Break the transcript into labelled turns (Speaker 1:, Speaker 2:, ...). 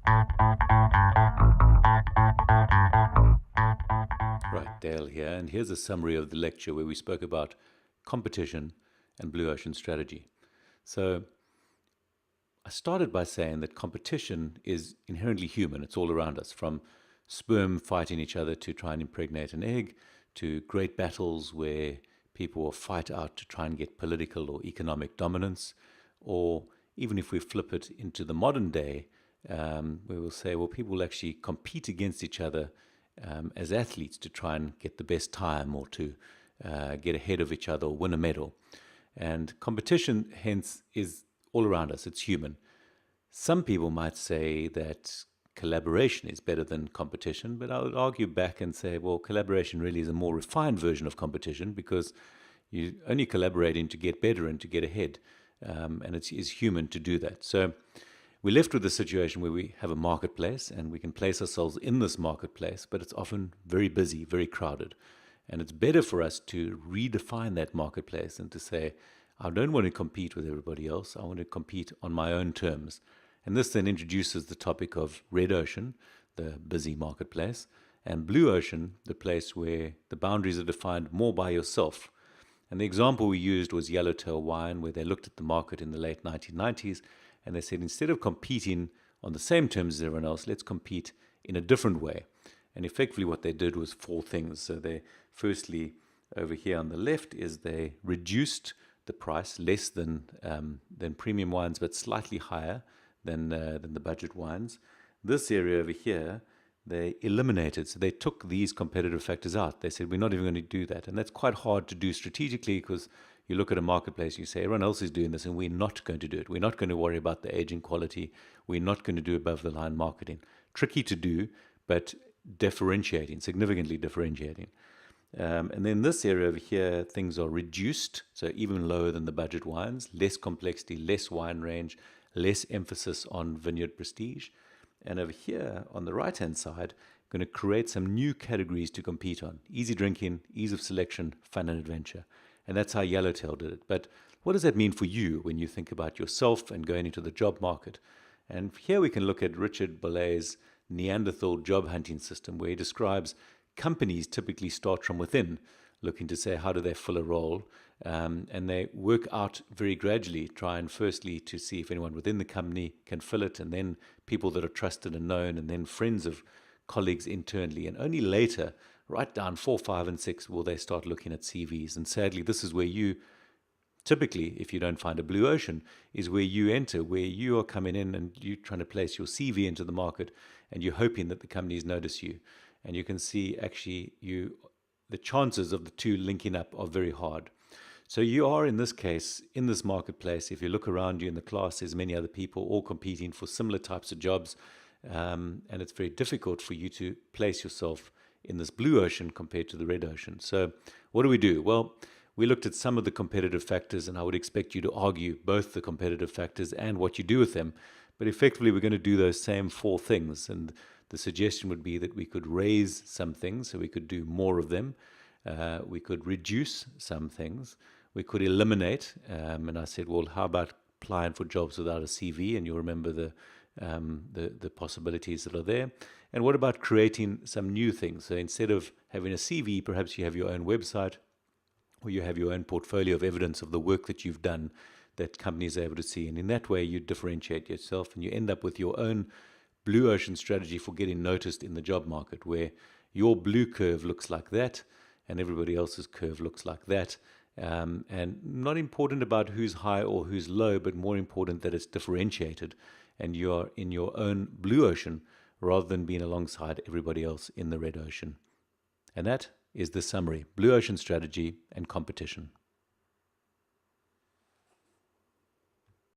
Speaker 1: Right, Dale here, and here's a summary of the lecture where we spoke about competition and blue ocean strategy. So, I started by saying that competition is inherently human. It's all around us, from sperm fighting each other to try and impregnate an egg, to great battles where people will fight out to try and get political or economic dominance, or even if we flip it into the modern day, we will say, well, people will actually compete against each other as athletes to try and get the best time or to get ahead of each other or win a medal. And competition, hence, is all around us. It's human. Some people might say that collaboration is better than competition, but I would argue back and say, well, collaboration really is a more refined version of competition because you're only collaborating to get better and to get ahead. And it's human to do that. So we're left with a situation where we have a marketplace and we can place ourselves in this marketplace, but it's often very busy, very crowded. And it's better for us to redefine that marketplace and to say, I don't want to compete with everybody else. I want to compete on my own terms. And this then introduces the topic of red ocean, the busy marketplace, and blue ocean, the place where the boundaries are defined more by yourself. And the example we used was Yellowtail Wine, where they looked at the market in the late 1990s and they said, instead of competing on the same terms as everyone else, let's compete in a different way. And effectively what they did was four things. So they firstly, over here on the left, is they reduced the price less than premium wines, but slightly higher than the budget wines. This area over here, they eliminated. So they took these competitive factors out. They said, we're not even going to do that. And that's quite hard to do strategically because you look at a marketplace, you say, everyone else is doing this, and we're not going to do it. We're not going to worry about the aging quality. We're not going to do above the line marketing. Tricky to do, but differentiating, significantly differentiating. And then this area over here, things are reduced, so even lower than the budget wines, less complexity, less wine range, less emphasis on vineyard prestige. And over here on the right-hand side, going to create some new categories to compete on. Easy drinking, ease of selection, fun and adventure. And that's how Yellowtail did it. But what does that mean for you when you think about yourself and going into the job market? And here we can look at Richard Bollet's Neanderthal job hunting system, where he describes companies typically start from within, looking to say, how do they fill a role? And they work out very gradually, trying firstly to see if anyone within the company can fill it, and then people that are trusted and known, and then friends of colleagues internally. And only later, right down 4, 5, and 6, will they start looking at CVs. And sadly, this is where you typically, if you don't find a blue ocean, is where you enter, where you are coming in and you're trying to place your CV into the market, and you're hoping that the companies notice you. And you can see actually the chances of the two linking up are very hard. So you are, in this case, in this marketplace. If you look around you in the class, there's many other people all competing for similar types of jobs. And it's very difficult for you to place yourself in this blue ocean compared to the red ocean. So what do? Well, we looked at some of the competitive factors, and I would expect you to argue both the competitive factors and what you do with them. But effectively, we're going to do those same four things. And the suggestion would be that we could raise some things, so we could do more of them. We could reduce some things. We could eliminate. And I said, well, how about applying for jobs without a CV? And you'll remember the possibilities that are there. And what about creating some new things? So instead of having a CV, perhaps you have your own website, or you have your own portfolio of evidence of the work that you've done that companies are able to see. And in that way, you differentiate yourself and you end up with your own blue ocean strategy for getting noticed in the job market, where your blue curve looks like that and everybody else's curve looks like that. And not important about who's high or who's low, but more important that it's differentiated and you're in your own blue ocean rather than being alongside everybody else in the red ocean. And that is the summary: blue ocean strategy and competition.